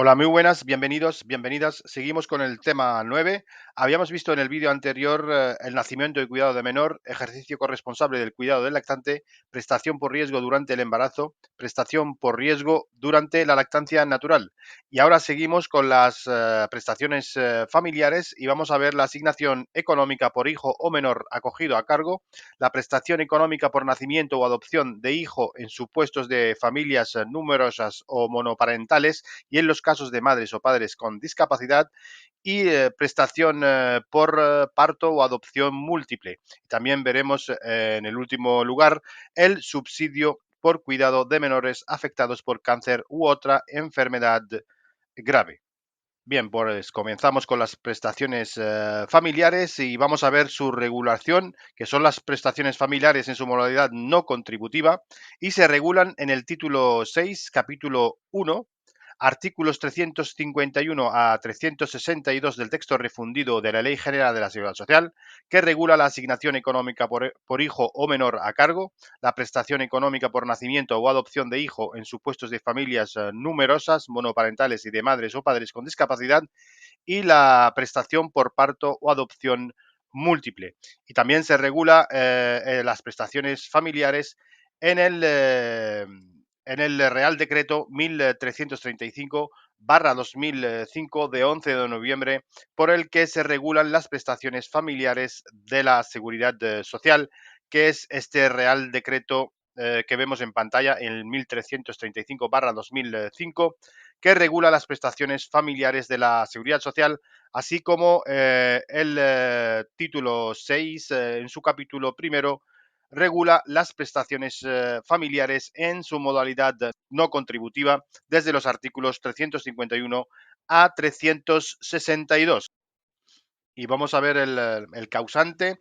Hola, muy buenas, bienvenidos, bienvenidas. Seguimos con el tema 9. Habíamos visto en el vídeo anterior el nacimiento y cuidado de menor, ejercicio corresponsable del cuidado del lactante, prestación por riesgo durante el embarazo, prestación por riesgo durante la lactancia natural. Y ahora seguimos con las prestaciones familiares y vamos a ver la asignación económica por hijo o menor acogido a cargo, la prestación económica por nacimiento o adopción de hijo en supuestos de familias numerosas o monoparentales y en los casos de madres o padres con discapacidad y prestación por parto o adopción múltiple. También veremos en el último lugar el subsidio por cuidado de menores afectados por cáncer u otra enfermedad grave. Bien, pues comenzamos con las prestaciones familiares y vamos a ver su regulación, que son las prestaciones familiares en su modalidad no contributiva, y se regulan en el título 6, capítulo 1, artículos 351 a 362 del texto refundido de la Ley General de la Seguridad Social, que regula la asignación económica por hijo o menor a cargo, la prestación económica por nacimiento o adopción de hijo en supuestos de familias numerosas, monoparentales y de madres o padres con discapacidad, y la prestación por parto o adopción múltiple. Y también se regula las prestaciones familiares en el Real Decreto 1335 2005 de 11 de noviembre, por el que se regulan las prestaciones familiares de la Seguridad Social, que es este Real Decreto que vemos en pantalla, en el 1335 2005, que regula las prestaciones familiares de la Seguridad Social, así como el título 6, en su capítulo primero, regula las prestaciones familiares en su modalidad no contributiva desde los artículos 351 a 362. Y vamos a ver el causante,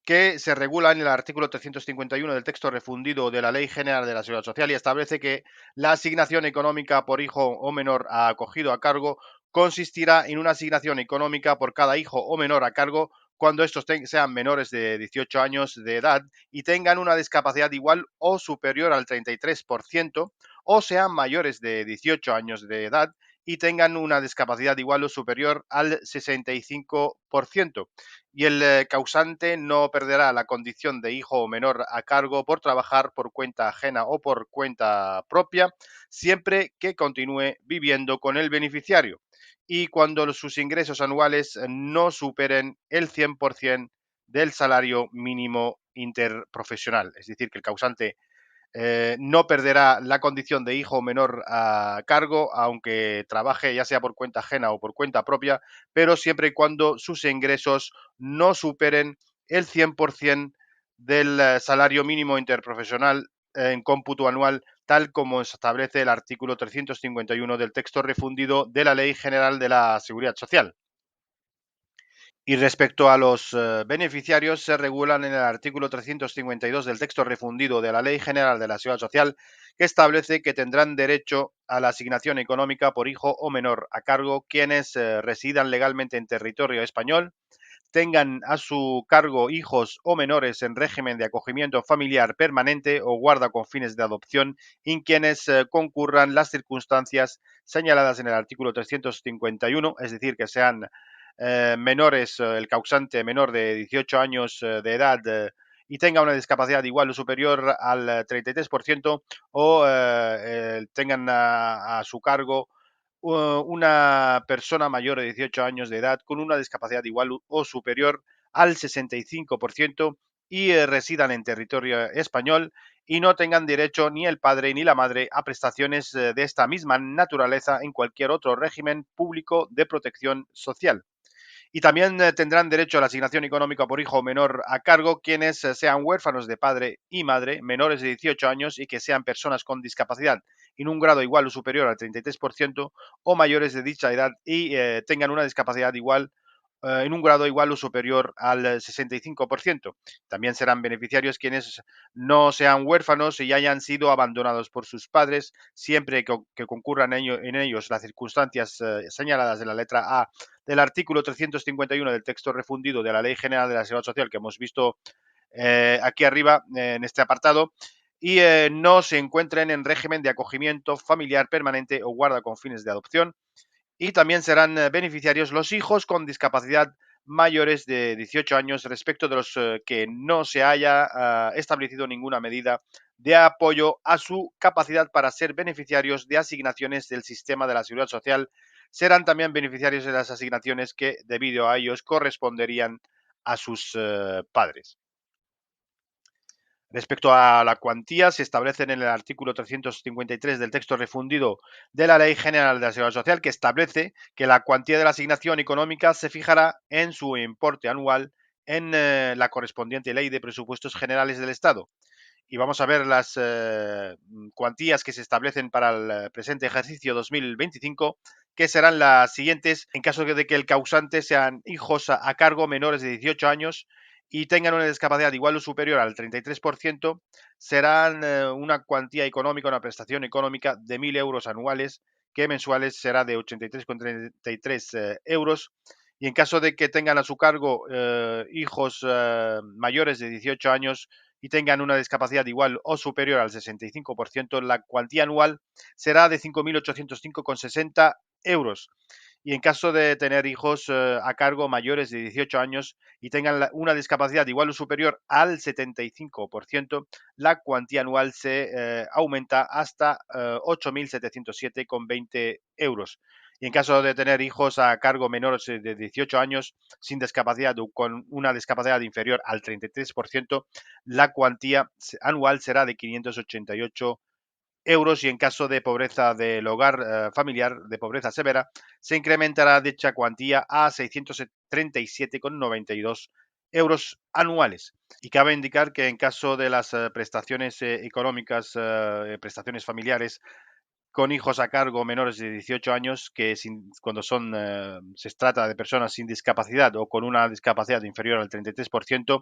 que se regula en el artículo 351 del texto refundido de la Ley General de la Seguridad Social y establece que la asignación económica por hijo o menor acogido a cargo consistirá en una asignación económica por cada hijo o menor a cargo cuando estos sean menores de 18 años de edad y tengan una discapacidad igual o superior al 33%, o sean mayores de 18 años de edad y tengan una discapacidad igual o superior al 65%. Y el causante no perderá la condición de hijo o menor a cargo por trabajar por cuenta ajena o por cuenta propia, siempre que continúe viviendo con el beneficiario y cuando sus ingresos anuales no superen el 100% del salario mínimo interprofesional. Es decir, que el causante no perderá la condición de hijo menor a cargo, aunque trabaje ya sea por cuenta ajena o por cuenta propia, pero siempre y cuando sus ingresos no superen el 100% del salario mínimo interprofesional en cómputo anual, tal como establece el artículo 351 del texto refundido de la Ley General de la Seguridad Social. Y respecto a los beneficiarios, se regulan en el artículo 352 del texto refundido de la Ley General de la Seguridad Social, que establece que tendrán derecho a la asignación económica por hijo o menor a cargo quienes residan legalmente en territorio español, tengan a su cargo hijos o menores en régimen de acogimiento familiar permanente o guarda con fines de adopción y quienes concurran las circunstancias señaladas en el artículo 351, es decir, que sean menores, el causante menor de 18 años de edad y tenga una discapacidad igual o superior al 33% o tengan a su cargo una persona mayor de 18 años de edad con una discapacidad igual o superior al 65% y residan en territorio español y no tengan derecho ni el padre ni la madre a prestaciones de esta misma naturaleza en cualquier otro régimen público de protección social. Y también tendrán derecho a la asignación económica por hijo menor a cargo quienes sean huérfanos de padre y madre menores de 18 años y que sean personas con discapacidad en un grado igual o superior al 33% o mayores de dicha edad y tengan una discapacidad igual en un grado igual o superior al 65%. También serán beneficiarios quienes no sean huérfanos y hayan sido abandonados por sus padres, siempre que concurran en ellos las circunstancias señaladas en la letra A del artículo 351 del texto refundido de la Ley General de la Seguridad Social que hemos visto aquí arriba en este apartado y no se encuentren en régimen de acogimiento familiar permanente o guarda con fines de adopción. Y también serán beneficiarios los hijos con discapacidad mayores de 18 años respecto de los que no se haya establecido ninguna medida de apoyo a su capacidad para ser beneficiarios de asignaciones del sistema de la seguridad social. Serán también beneficiarios de las asignaciones que debido a ellos corresponderían a sus padres. Respecto a la cuantía, se establecen en el artículo 353 del texto refundido de la Ley General de la Seguridad Social, que establece que la cuantía de la asignación económica se fijará en su importe anual en la correspondiente Ley de Presupuestos Generales del Estado. Y vamos a ver las cuantías que se establecen para el presente ejercicio 2025, que serán las siguientes en caso de que el causante sean hijos a cargo menores de 18 años y tengan una discapacidad igual o superior al 33%, serán una cuantía económica, una prestación económica de 1.000 euros anuales, que mensuales será de 83,33 euros. Y en caso de que tengan a su cargo hijos mayores de 18 años y tengan una discapacidad igual o superior al 65%, la cuantía anual será de 5.805,60 euros. Y en caso de tener hijos a cargo mayores de 18 años y tengan una discapacidad igual o superior al 75%, la cuantía anual se aumenta hasta 8.707,20 euros. Y en caso de tener hijos a cargo menores de 18 años sin discapacidad o con una discapacidad inferior al 33%, la cuantía anual será de 588 euros y en caso de pobreza del hogar familiar, de pobreza severa, se incrementará dicha cuantía a 637,92 euros anuales. Y cabe indicar que en caso de las prestaciones económicas, prestaciones familiares con hijos a cargo menores de 18 años, que cuando se trata de personas sin discapacidad o con una discapacidad inferior al 33%,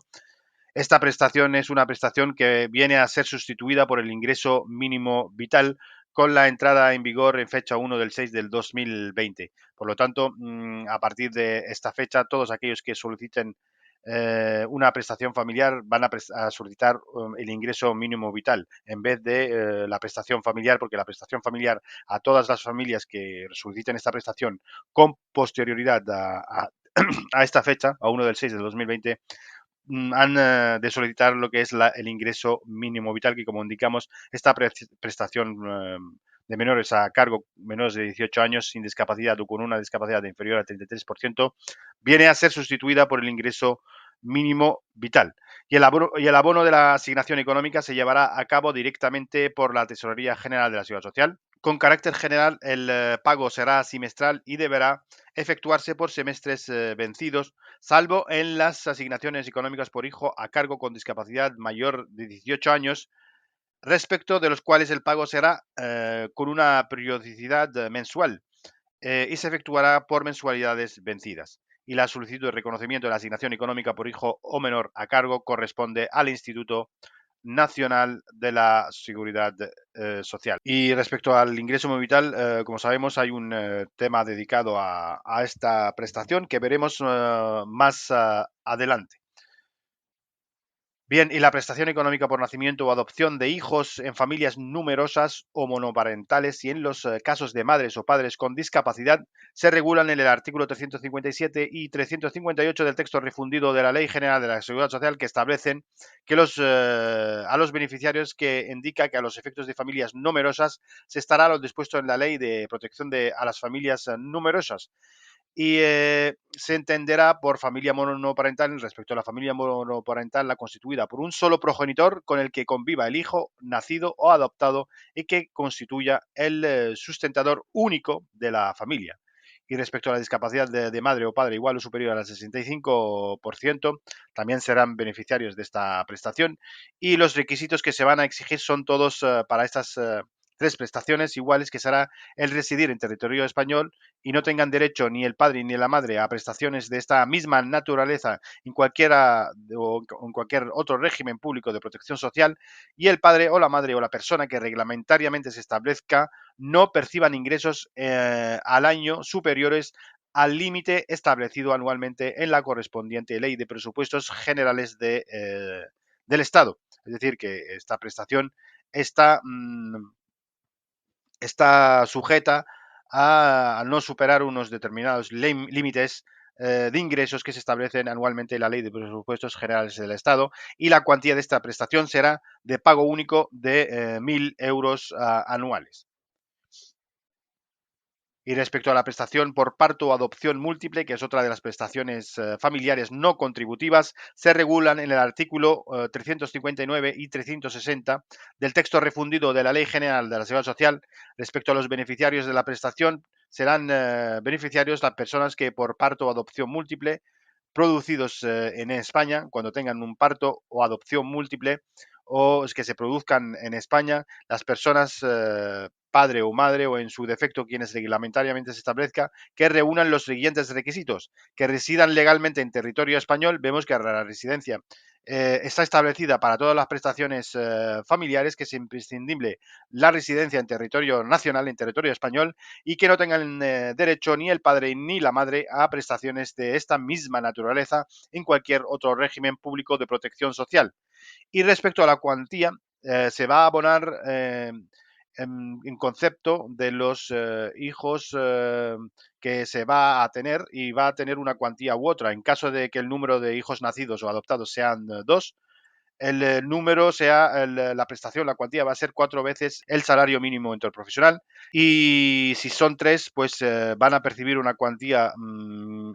esta prestación es una prestación que viene a ser sustituida por el ingreso mínimo vital con la entrada en vigor en fecha 1 del 6 del 2020. Por lo tanto, a partir de esta fecha, todos aquellos que soliciten una prestación familiar van a solicitar el ingreso mínimo vital en vez de la prestación familiar, porque la prestación familiar a todas las familias que soliciten esta prestación con posterioridad a esta fecha, a 1 del 6 del 2020, han de solicitar lo que es el ingreso mínimo vital, que como indicamos, esta prestación de menores a cargo, menores de 18 años sin discapacidad o con una discapacidad inferior al 33%, viene a ser sustituida por el ingreso mínimo vital. Y el abono de la asignación económica se llevará a cabo directamente por la Tesorería General de la Seguridad Social. Con carácter general, el pago será semestral y deberá efectuarse por semestres vencidos, salvo en las asignaciones económicas por hijo a cargo con discapacidad mayor de 18 años, respecto de los cuales el pago será con una periodicidad mensual y se efectuará por mensualidades vencidas. Y la solicitud de reconocimiento de la asignación económica por hijo o menor a cargo corresponde al Instituto Nacional de la Seguridad Social. Y respecto al ingreso mínimo vital, como sabemos, hay un tema dedicado a esta prestación que veremos más adelante. Bien, y la prestación económica por nacimiento o adopción de hijos en familias numerosas o monoparentales y en los casos de madres o padres con discapacidad se regulan en el artículo 357 y 358 del texto refundido de la Ley General de la Seguridad Social, que establecen que a los beneficiarios, que indica que a los efectos de familias numerosas se estará lo dispuesto en la Ley de Protección a las Familias Numerosas y se entenderá por familia monoparental respecto a la familia monoparental la constituida por un solo progenitor con el que conviva el hijo nacido o adoptado y que constituya el sustentador único de la familia. Y respecto a la discapacidad de madre o padre igual o superior al 65%, también serán beneficiarios de esta prestación. Y los requisitos que se van a exigir son todos para estas tres prestaciones iguales, que será el residir en territorio español y no tengan derecho ni el padre ni la madre a prestaciones de esta misma naturaleza en cualquiera o en cualquier otro régimen público de protección social, y el padre o la madre o la persona que reglamentariamente se establezca no perciban ingresos al año superiores al límite establecido anualmente en la correspondiente Ley de Presupuestos Generales del Estado. Es decir, que esta prestación está, está sujeta a no superar unos determinados límites de ingresos que se establecen anualmente en la Ley de Presupuestos Generales del Estado, y la cuantía de esta prestación será de pago único de 1.000 euros anuales. Y respecto a la prestación por parto o adopción múltiple, que es otra de las prestaciones familiares no contributivas, se regulan en el artículo 359 y 360 del texto refundido de la Ley General de la Seguridad Social. Respecto a los beneficiarios de la prestación, serán beneficiarios las personas que por parto o adopción múltiple producidos en España, cuando tengan un parto o adopción múltiple, o es que se produzcan en España, las personas, padre o madre, o en su defecto quienes reglamentariamente se establezca, que reúnan los siguientes requisitos: que residan legalmente en territorio español. Vemos que la residencia está establecida para todas las prestaciones familiares, que es imprescindible la residencia en territorio nacional, en territorio español, y que no tengan derecho ni el padre ni la madre a prestaciones de esta misma naturaleza en cualquier otro régimen público de protección social. Y respecto a la cuantía, se va a abonar en concepto de los hijos que se va a tener, y va a tener una cuantía u otra. En caso de que el número de hijos nacidos o adoptados sean dos, el número sea la prestación, la cuantía va a ser 4 veces el salario mínimo interprofesional. Y si son tres, pues van a percibir una cuantía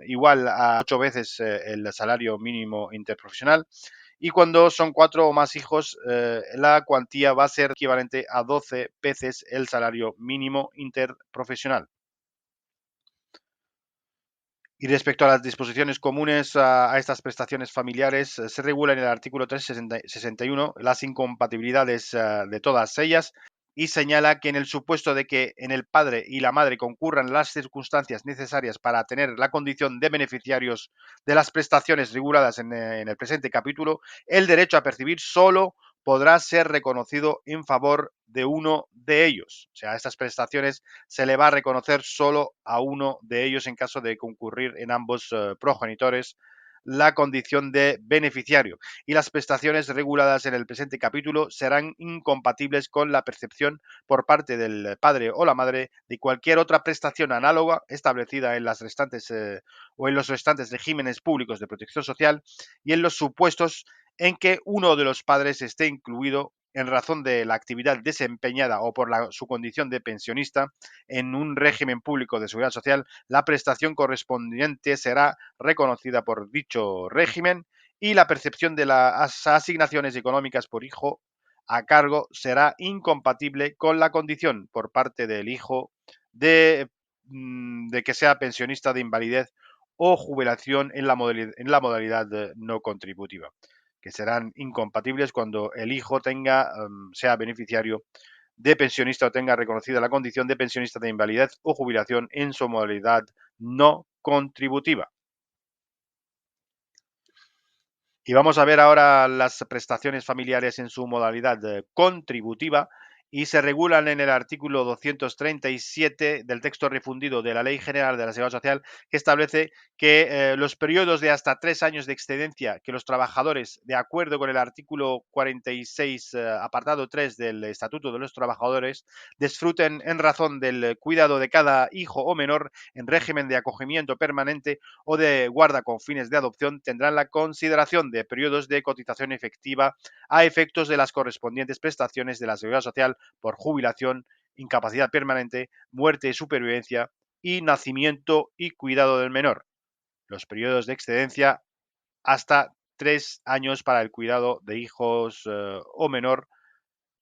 igual a 8 veces el salario mínimo interprofesional. Y cuando son cuatro o más hijos, la cuantía va a ser equivalente a 12 veces el salario mínimo interprofesional. Y respecto a las disposiciones comunes a estas prestaciones familiares, se regula en el artículo 361 las incompatibilidades de todas ellas, y señala que en el supuesto de que en el padre y la madre concurran las circunstancias necesarias para tener la condición de beneficiarios de las prestaciones reguladas en el presente capítulo, el derecho a percibir solo podrá ser reconocido en favor de uno de ellos. O sea, estas prestaciones se le va a reconocer solo a uno de ellos en caso de concurrir en ambos progenitores la condición de beneficiario, y las prestaciones reguladas en el presente capítulo serán incompatibles con la percepción por parte del padre o la madre de cualquier otra prestación análoga establecida en las restantes o en los restantes regímenes públicos de protección social, y en los supuestos en que uno de los padres esté incluido en razón de la actividad desempeñada o por su condición de pensionista en un régimen público de seguridad social. La prestación correspondiente será reconocida por dicho régimen, y la percepción de las asignaciones económicas por hijo a cargo será incompatible con la condición por parte del hijo de que sea pensionista de invalidez o jubilación en la modalidad no contributiva, que serán incompatibles cuando el hijo sea beneficiario de pensionista o tenga reconocida la condición de pensionista de invalidez o jubilación en su modalidad no contributiva. Y vamos a ver ahora las prestaciones familiares en su modalidad contributiva, y se regulan en el artículo 237 del texto refundido de la Ley General de la Seguridad Social, que establece que los periodos de hasta 3 años de excedencia que los trabajadores, de acuerdo con el artículo 46, apartado 3 del Estatuto de los Trabajadores, disfruten en razón del cuidado de cada hijo o menor en régimen de acogimiento permanente o de guarda con fines de adopción, tendrán la consideración de periodos de cotización efectiva a efectos de las correspondientes prestaciones de la Seguridad Social por jubilación, incapacidad permanente, muerte y supervivencia, y nacimiento y cuidado del menor. Los periodos de excedencia hasta 3 años para el cuidado de hijos o menor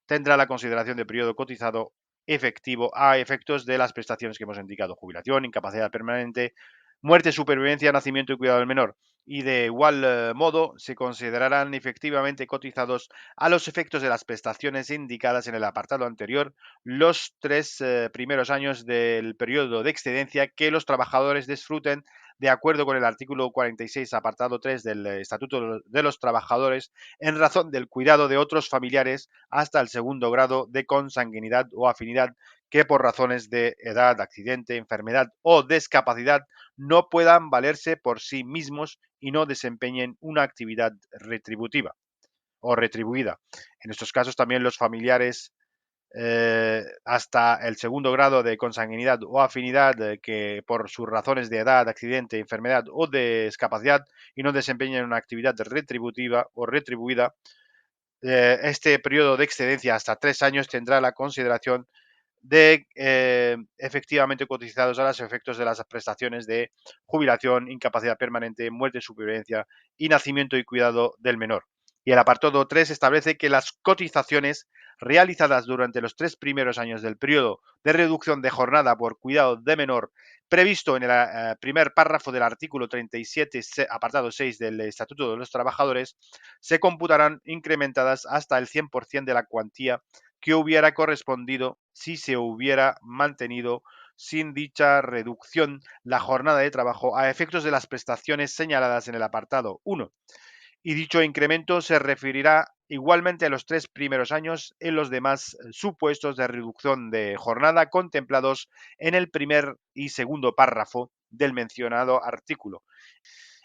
tendrá la consideración de periodo cotizado efectivo a efectos de las prestaciones que hemos indicado: jubilación, incapacidad permanente, muerte, supervivencia, nacimiento y cuidado del menor. Y de igual modo se considerarán efectivamente cotizados a los efectos de las prestaciones indicadas en el apartado anterior los 3 primeros años del periodo de excedencia que los trabajadores disfruten, de acuerdo con el artículo 46, apartado 3 del Estatuto de los Trabajadores, en razón del cuidado de otros familiares hasta el segundo grado de consanguinidad o afinidad, que por razones de edad, accidente, enfermedad o discapacidad no puedan valerse por sí mismos y no desempeñen una actividad retributiva o retribuida. En estos casos también los familiares hasta el segundo grado de consanguinidad o afinidad que por sus razones de edad, accidente, enfermedad o de discapacidad y no desempeñan una actividad retributiva o retribuida, este periodo de excedencia hasta 3 años tendrá la consideración de efectivamente cotizados a los efectos de las prestaciones de jubilación, incapacidad permanente, muerte, supervivencia y nacimiento y cuidado del menor. Y el apartado 3 establece que las cotizaciones realizadas durante los 3 primeros años del periodo de reducción de jornada por cuidado de menor previsto en el primer párrafo del artículo 37, apartado 6 del Estatuto de los Trabajadores, se computarán incrementadas hasta el 100% de la cuantía que hubiera correspondido si se hubiera mantenido sin dicha reducción la jornada de trabajo a efectos de las prestaciones señaladas en el apartado 1. Y dicho incremento se referirá igualmente a los 3 primeros años en los demás supuestos de reducción de jornada contemplados en el primer y segundo párrafo del mencionado artículo,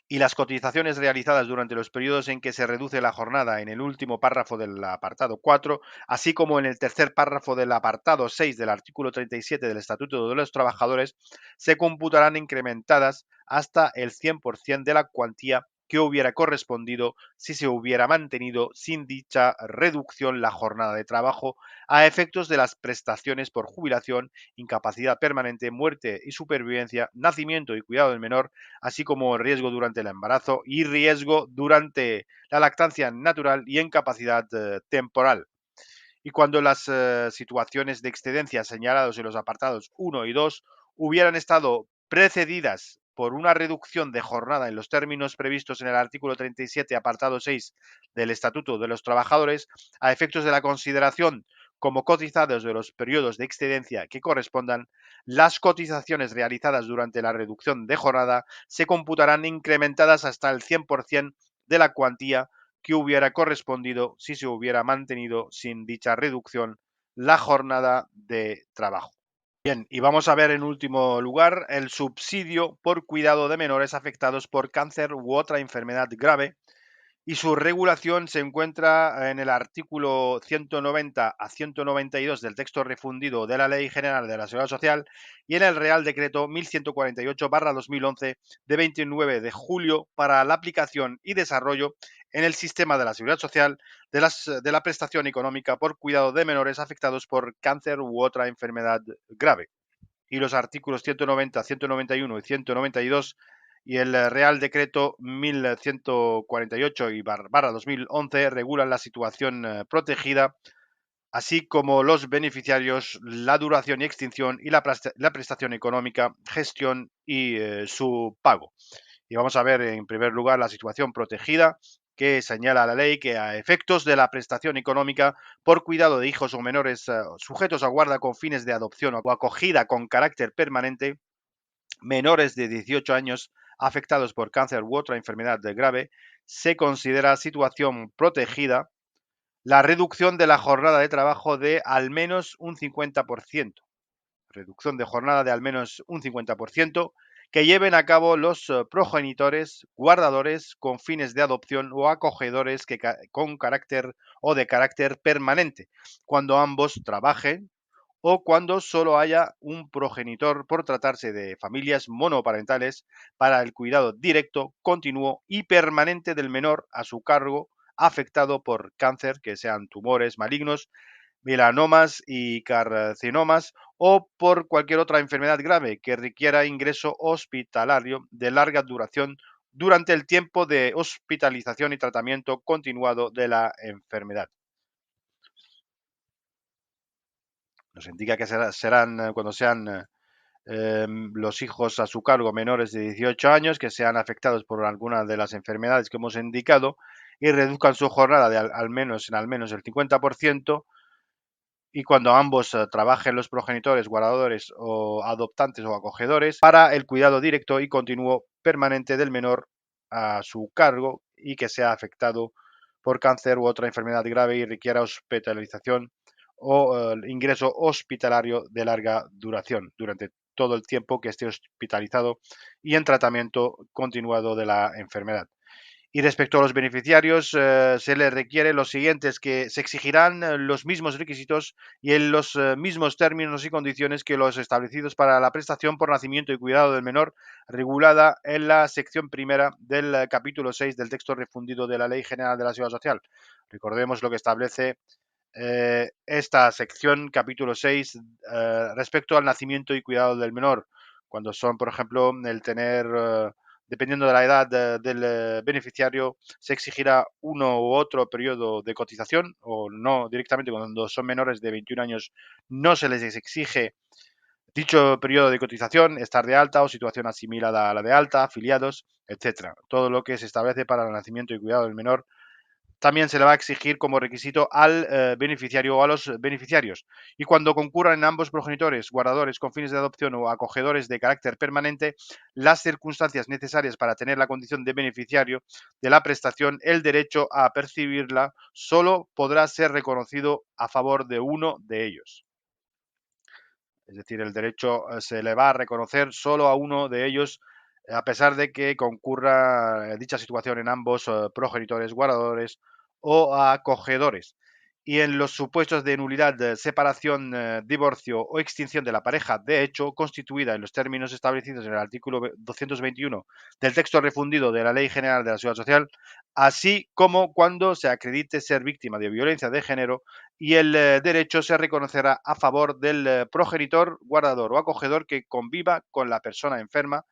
y las cotizaciones realizadas durante los periodos en que se reduce la jornada en el último párrafo del apartado 4, así como en el tercer párrafo del apartado 6 del artículo 37 del Estatuto de los Trabajadores, se computarán incrementadas hasta el 100% de la cuantía que hubiera correspondido si se hubiera mantenido sin dicha reducción la jornada de trabajo a efectos de las prestaciones por jubilación, incapacidad permanente, muerte y supervivencia, nacimiento y cuidado del menor, así como riesgo durante el embarazo y riesgo durante la lactancia natural y incapacidad temporal. Y cuando las situaciones de excedencia señalados en los apartados 1 y 2 hubieran estado precedidas por una reducción de jornada en los términos previstos en el artículo 37, apartado 6 del Estatuto de los Trabajadores, a efectos de la consideración como cotizados de los periodos de excedencia que correspondan, las cotizaciones realizadas durante la reducción de jornada se computarán incrementadas hasta el 100% de la cuantía que hubiera correspondido si se hubiera mantenido sin dicha reducción la jornada de trabajo. Bien, y vamos a ver en último lugar el subsidio por cuidado de menores afectados por cáncer u otra enfermedad grave, y su regulación se encuentra en el artículo 190 a 192 del texto refundido de la Ley General de la Seguridad Social y en el Real Decreto 1148/2011 de 29 de julio para la aplicación y desarrollo en el sistema de la Seguridad Social de la prestación económica por cuidado de menores afectados por cáncer u otra enfermedad grave. Y los artículos 190, 191 y 192 y el Real Decreto 1148 y barra 2011 regulan la situación protegida, así como los beneficiarios, la duración y extinción y la prestación económica, gestión y su pago. Y vamos a ver en primer lugar la situación protegida, que señala la ley que a efectos de la prestación económica por cuidado de hijos o menores sujetos a guarda con fines de adopción o acogida con carácter permanente, menores de 18 años afectados por cáncer u otra enfermedad grave, se considera situación protegida la reducción de la jornada de trabajo de al menos un 50%. Reducción de jornada de al menos un 50%, que lleven a cabo los progenitores, guardadores con fines de adopción o acogedores con carácter o de carácter permanente, cuando ambos trabajen o cuando solo haya un progenitor por tratarse de familias monoparentales para el cuidado directo, continuo y permanente del menor a su cargo afectado por cáncer, que sean tumores malignos, melanomas y carcinomas, o por cualquier otra enfermedad grave que requiera ingreso hospitalario de larga duración durante el tiempo de hospitalización y tratamiento continuado de la enfermedad. Nos indica que serán cuando sean los hijos a su cargo menores de 18 años que sean afectados por alguna de las enfermedades que hemos indicado y reduzcan su jornada de al menos el 50%, y cuando ambos trabajen los progenitores, guardadores o adoptantes o acogedores para el cuidado directo y continuo permanente del menor a su cargo y que sea afectado por cáncer u otra enfermedad grave y requiera hospitalización o ingreso hospitalario de larga duración durante todo el tiempo que esté hospitalizado y en tratamiento continuado de la enfermedad. Y respecto a los beneficiarios, se les requiere lo siguiente, es que se exigirán los mismos requisitos y en los mismos términos y condiciones que los establecidos para la prestación por nacimiento y cuidado del menor, regulada en la sección primera del capítulo 6 del texto refundido de la Ley General de la Seguridad Social. Recordemos lo que establece esta sección, capítulo 6, respecto al nacimiento y cuidado del menor, cuando son, por ejemplo, el tener, dependiendo de la edad del beneficiario, se exigirá uno u otro periodo de cotización o no directamente cuando son menores de 21 años no se les exige dicho periodo de cotización, estar de alta o situación asimilada a la de alta, afiliados, etcétera. Todo lo que se establece para el nacimiento y cuidado del menor también se le va a exigir como requisito al beneficiario o a los beneficiarios. Y cuando concurran en ambos progenitores, guardadores con fines de adopción o acogedores de carácter permanente, las circunstancias necesarias para tener la condición de beneficiario de la prestación, el derecho a percibirla solo podrá ser reconocido a favor de uno de ellos. Es decir, el derecho se le va a reconocer solo a uno de ellos, a pesar de que concurra dicha situación en ambos progenitores, guardadores o acogedores. Y en los supuestos de nulidad, separación, divorcio o extinción de la pareja de hecho constituida en los términos establecidos en el artículo 221 del texto refundido de la Ley General de la Seguridad Social, así como cuando se acredite ser víctima de violencia de género y el derecho se reconocerá a favor del progenitor, guardador o acogedor que conviva con la persona enferma,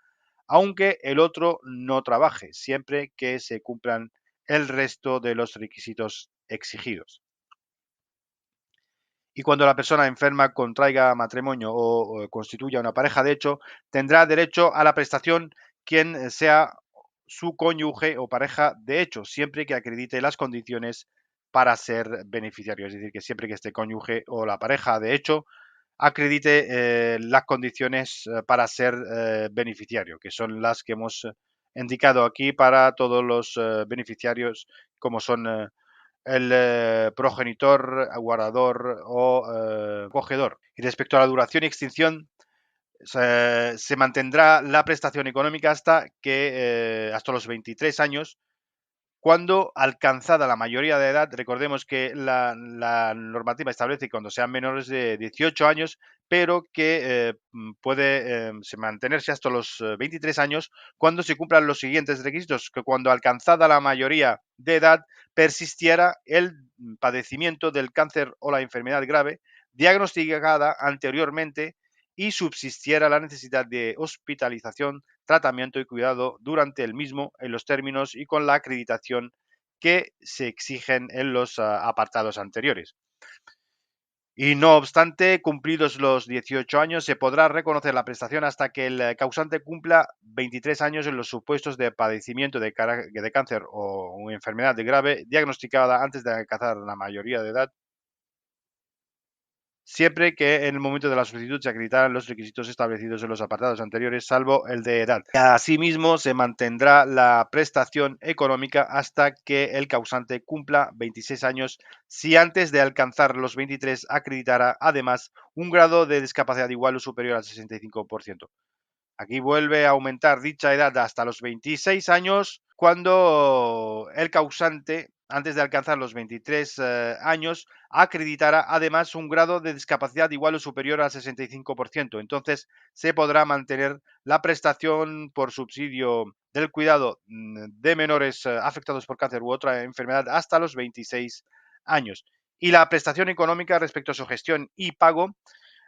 aunque el otro no trabaje, siempre que se cumplan el resto de los requisitos exigidos. Y cuando la persona enferma contraiga matrimonio o constituya una pareja de hecho, tendrá derecho a la prestación quien sea su cónyuge o pareja de hecho, siempre que acredite las condiciones para ser beneficiario. Es decir, que siempre que este cónyuge o la pareja de hecho acredite las condiciones para ser beneficiario, que son las que hemos indicado aquí para todos los beneficiarios, como son el progenitor, guardador o acogedor. Y respecto a la duración y extinción, se mantendrá la prestación económica hasta los 23 años, cuando alcanzada la mayoría de edad. Recordemos que la normativa establece que cuando sean menores de 18 años, pero que puede mantenerse hasta los 23 años cuando se cumplan los siguientes requisitos, que cuando alcanzada la mayoría de edad persistiera el padecimiento del cáncer o la enfermedad grave diagnosticada anteriormente y subsistiera la necesidad de hospitalización, tratamiento y cuidado durante el mismo en los términos y con la acreditación que se exigen en los apartados anteriores. Y no obstante, cumplidos los 18 años, se podrá reconocer la prestación hasta que el causante cumpla 23 años en los supuestos de padecimiento de cáncer o enfermedad grave diagnosticada antes de alcanzar la mayoría de edad, siempre que en el momento de la solicitud se acreditaran los requisitos establecidos en los apartados anteriores, salvo el de edad. Asimismo, se mantendrá la prestación económica hasta que el causante cumpla 26 años, si antes de alcanzar los 23 acreditara además un grado de discapacidad igual o superior al 65%. Aquí vuelve a aumentar dicha edad hasta los 26 años cuando el causante, antes de alcanzar los 23 años, acreditará además un grado de discapacidad igual o superior al 65%. Entonces se podrá mantener la prestación por subsidio del cuidado de menores afectados por cáncer u otra enfermedad hasta los 26 años. Y la prestación económica respecto a su gestión y pago,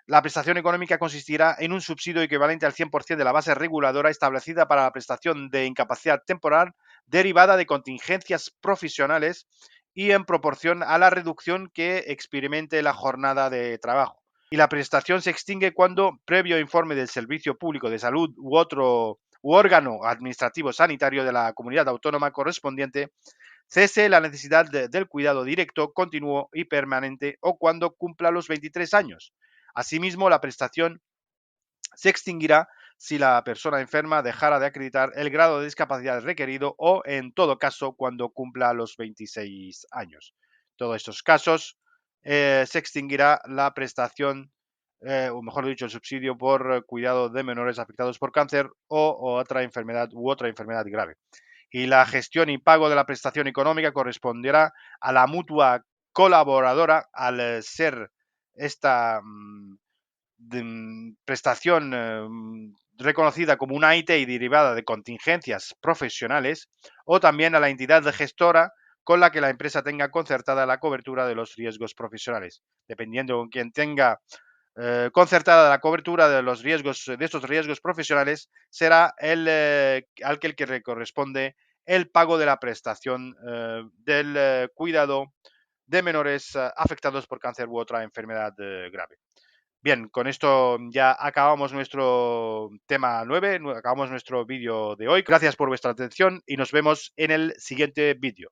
la prestación económica consistirá en un subsidio equivalente al 100% de la base reguladora establecida para la prestación de incapacidad temporal derivada de contingencias profesionales y en proporción a la reducción que experimente la jornada de trabajo. Y la prestación se extingue cuando, previo informe del Servicio Público de Salud u órgano administrativo sanitario de la comunidad autónoma correspondiente, cese la necesidad del cuidado directo, continuo y permanente o cuando cumpla los 23 años. Asimismo, la prestación se extinguirá si la persona enferma dejara de acreditar el grado de discapacidad requerido o, en todo caso, cuando cumpla los 26 años. En todos estos casos, se extinguirá la prestación, o mejor dicho, el subsidio por cuidado de menores afectados por cáncer o otra enfermedad grave. y la gestión y pago de la prestación económica corresponderá a la mutua colaboradora al ser esta prestación reconocida como una IT y derivada de contingencias profesionales, o también a la entidad gestora con la que la empresa tenga concertada la cobertura de los riesgos profesionales. Dependiendo con quien tenga concertada la cobertura de los riesgos, de estos riesgos profesionales, será al que le corresponde el pago de la prestación del cuidado de menores afectados por cáncer u otra enfermedad grave. Bien, con esto ya acabamos nuestro tema 9, acabamos nuestro vídeo de hoy. Gracias por vuestra atención y nos vemos en el siguiente vídeo.